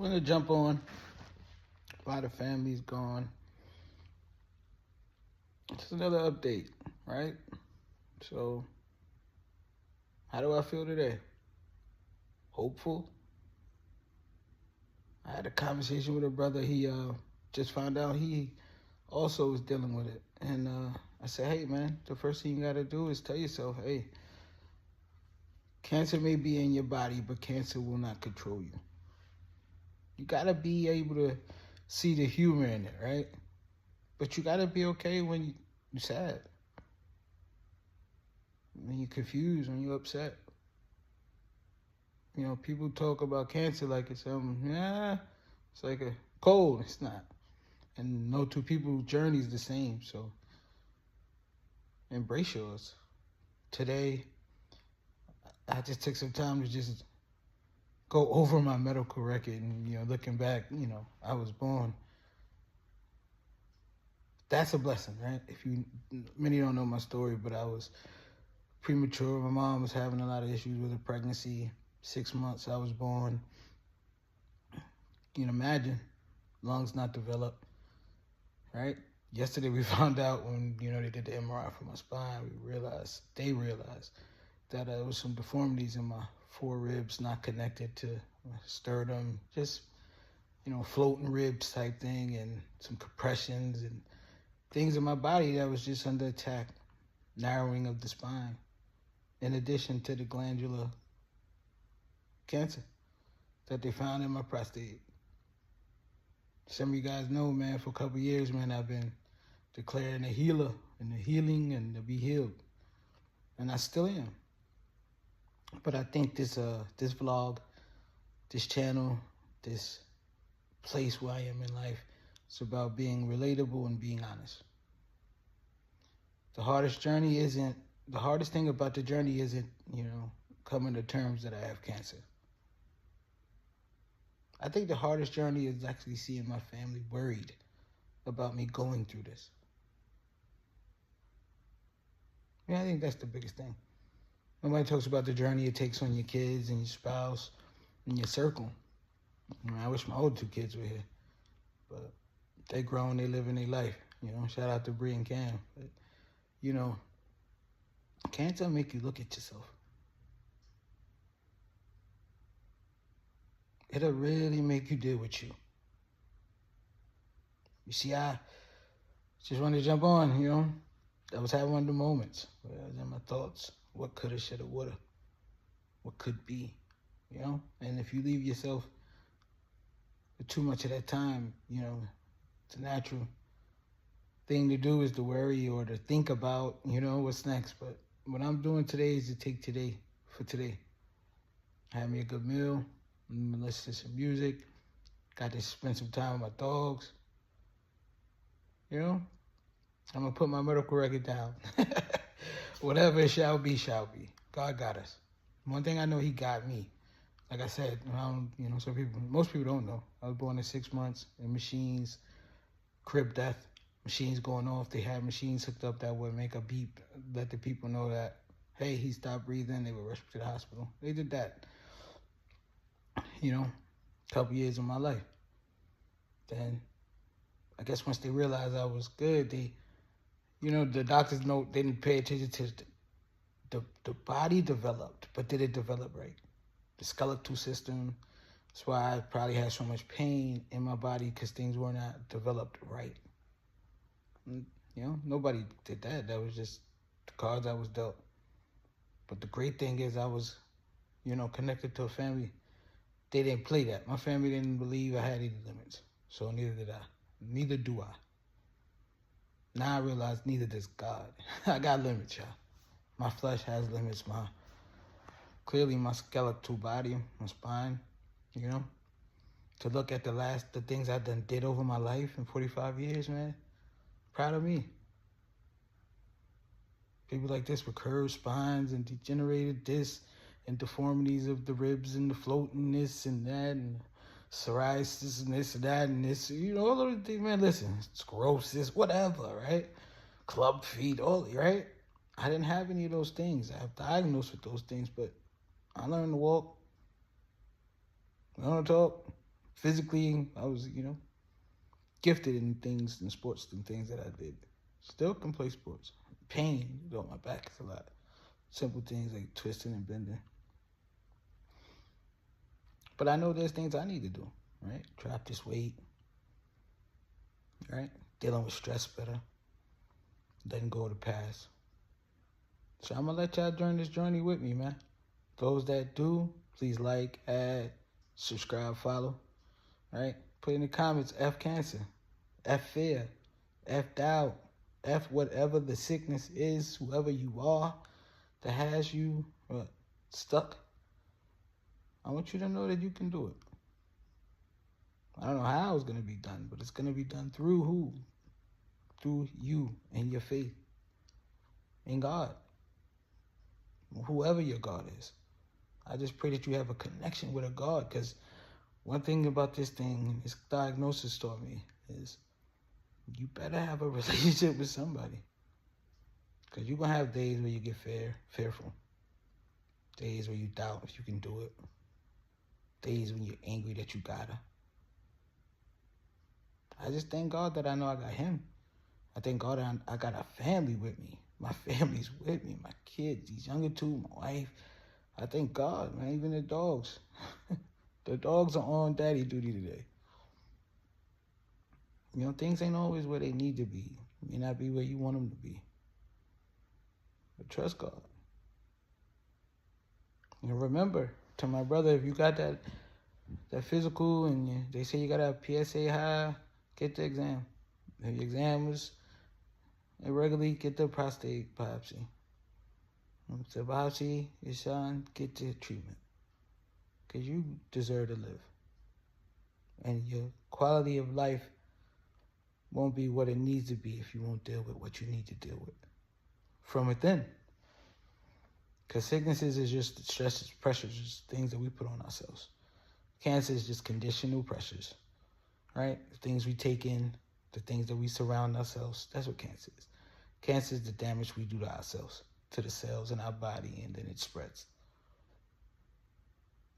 want to jump on. A lot of families gone. Just another update, right? So, how do I feel today? Hopeful. I had a conversation with a brother. He just found out he also was dealing with it. And I said, hey, man, the first thing you got to do is tell yourself, hey, cancer may be in your body, but cancer will not control you. You got to be able to see the humor in it, right? But you got to be okay when you're sad, when you're confused, when you're upset. You know, people talk about cancer like it's it's like a cold. It's not. And no two people's journey is the same. So embrace yours. Today, I just took some time to just go over my medical record and, looking back, I was born. That's a blessing, right? Many don't know my story, but I was premature. My mom was having a lot of issues with her pregnancy. 6 months I was born. You can imagine, lungs not developed, right? Yesterday we found out when, they did the MRI for my spine, they realized that there was some deformities in my four ribs not connected to my sternum, just, floating ribs type thing, and some compressions and things in my body that was just under attack, narrowing of the spine, in addition to the glandular cancer that they found in my prostate. Some of you guys know, man, for a couple of years, man, I've been declaring a healer and the healing and to be healed. And I still am. But I think this vlog, this channel, this place where I am in life, it's about being relatable and being honest. The hardest thing about the journey isn't, coming to terms that I have cancer. I think the hardest journey is actually seeing my family worried about me going through this. Yeah, I think that's the biggest thing. Nobody talks about the journey it takes on your kids and your spouse and your circle. I wish my other two kids were here, but they grown, they living their life. Shout out to Bree and Cam. But, cancer make you look at yourself. It'll really make you deal with you. You see, I just wanted to jump on, I was having one of the moments where I was in my thoughts. What coulda, shoulda, woulda. What could be, And if you leave yourself with too much of that time, it's a natural thing to do is to worry or to think about, what's next. But what I'm doing today is to take today for today. Have me a good meal. I'm gonna listen to some music. Got to spend some time with my dogs. I'm gonna put my medical record down. Whatever it shall be, shall be. God got us. One thing I know, He got me. Like I said, most people don't know. I was born at 6 months in machines, crib death, machines going off. They had machines hooked up that would make a beep, let the people know that, hey, he stopped breathing. They would rush me to the hospital. They did that. A couple years of my life. Then, I guess once they realized I was good, the doctors they didn't pay attention to the body developed, but did it develop right? The skeletal system. That's why I probably had so much pain in my body, because things were not developed right. Nobody did that. That was just the cards I was dealt. But the great thing is I was, connected to a family. They didn't play that. My family didn't believe I had any limits. So neither did I. Neither do I. Now I realize neither does God. I got limits, y'all. My flesh has limits. Clearly my skeletal body, my spine, To look at the things I did over my life in 45 years, man. Proud of me. People like this with curved spines and degenerated discs and deformities of the ribs and the floating this and that and psoriasis and this and that and this, all of the things, man, listen, sclerosis, whatever, right? Club feet, right? I didn't have any of those things. I have diagnosed with those things, but I learned to walk, learn to talk, Physically, I was, gifted in things, in sports and things that I did. Still can play sports. Pain, my back is a lot. Simple things like twisting and bending. But I know there's things I need to do, right? Drop this weight, right? Dealing with stress better. Letting go of the past. So I'm going to let y'all join this journey with me, man. Those that do, please like, add, subscribe, follow, right? Put in the comments, F cancer, F fear, F doubt, F whatever the sickness is, whoever you are that has you stuck. I want you to know that you can do it. I don't know how it's going to be done, but it's going to be done through who? Through you and your faith in God. Whoever your God is. I just pray that you have a connection with a God, because one thing about this thing, this diagnosis taught me, is you better have a relationship with somebody. Because you're going to have days where you get fearful. Days where you doubt if you can do it. Days when you're angry that you gotta. I just thank God that I know I got him. I thank God that I got a family with me. My family's with me. My kids, these younger two, my wife. I thank God, man. Even the dogs. The dogs are on daddy duty today. Things ain't always where they need to be. May not be where you want them to be. But trust God. And remember, to my brother, if you got that physical and they say you got a PSA high, get the exam. If your exam was irregularly, get the prostate biopsy. If the biopsy is showing, get the treatment. Because you deserve to live. And your quality of life won't be what it needs to be if you won't deal with what you need to deal with from within. Because sicknesses is just stresses, pressures, just things that we put on ourselves. Cancer is just conditional pressures, right? The things we take in, the things that we surround ourselves, that's what cancer is. Cancer is the damage we do to ourselves, to the cells in our body, and then it spreads.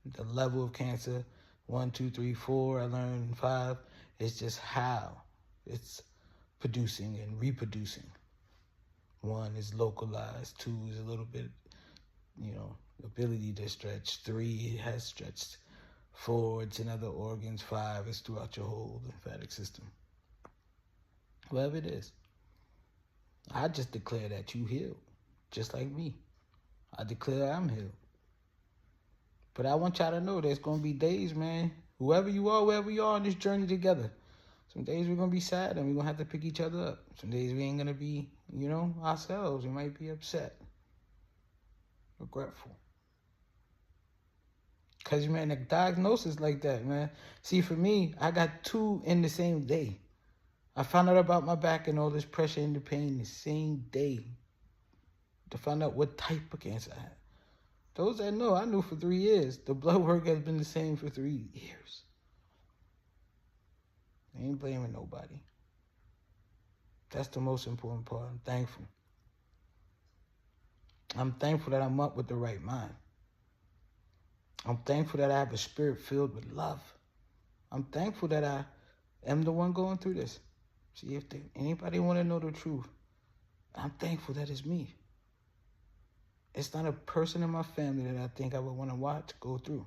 The level of cancer, 1, 2, 3, 4, I learned 5, is just how it's producing and reproducing. 1 is localized, 2 is a little bit, ability to stretch, 3 it has stretched, 4 it's in other organs, 5 is throughout your whole lymphatic system. Whatever it is, I just declare that you healed, just like me. I declare I'm healed. But I want y'all to know there's going to be days, man, whoever you are, wherever you are on this journey together, some days we're going to be sad and we're going to have to pick each other up. Some days we ain't going to be, ourselves. We might be upset, regretful. Because, man, the diagnosis like that, man. See, for me, I got 2 in the same day. I found out about my back and all this pressure and the pain the same day to find out what type of cancer I had. Those that know, I knew for 3 years. The blood work has been the same for 3 years. I ain't blaming nobody. That's the most important part. I'm thankful. I'm thankful that I'm up with the right mind. I'm thankful that I have a spirit filled with love. I'm thankful that I am the one going through this. See, if anybody want to know the truth, I'm thankful that it's me. It's not a person in my family that I think I would want to watch go through.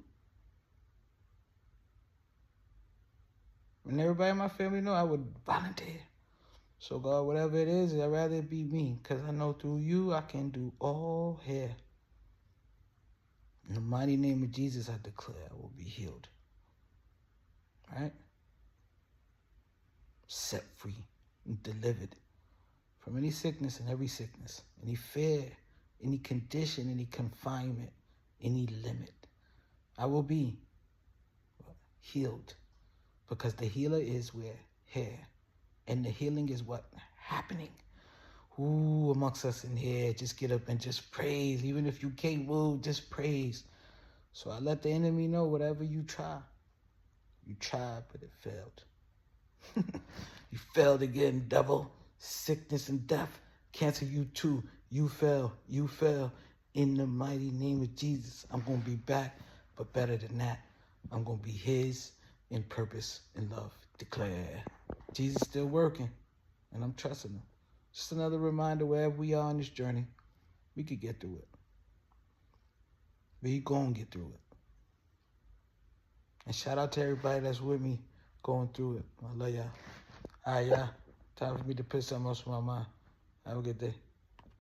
And everybody in my family know I would volunteer. So God, whatever it is, I'd rather it be me, because I know through you I can do all here. In the mighty name of Jesus, I declare I will be healed. Right? Set free and delivered from any sickness and every sickness, any fear, any condition, any confinement, any limit. I will be healed, because the healer is here. And the healing is what? Happening. Who amongst us in here, just get up and just praise. Even if you can't move, just praise. So I let the enemy know, whatever you tried, but it failed. You failed again, devil. Sickness and death, cancer, you too. You fell. In the mighty name of Jesus, I'm going to be back, but better than that, I'm going to be his, in purpose and love. Declare. Jesus still working, and I'm trusting him. Just another reminder, wherever we are on this journey, we could get through it. We gonna get through it. And shout out to everybody that's with me going through it. I love y'all. All right, y'all. Time for me to put something else on my mind. Have a good day.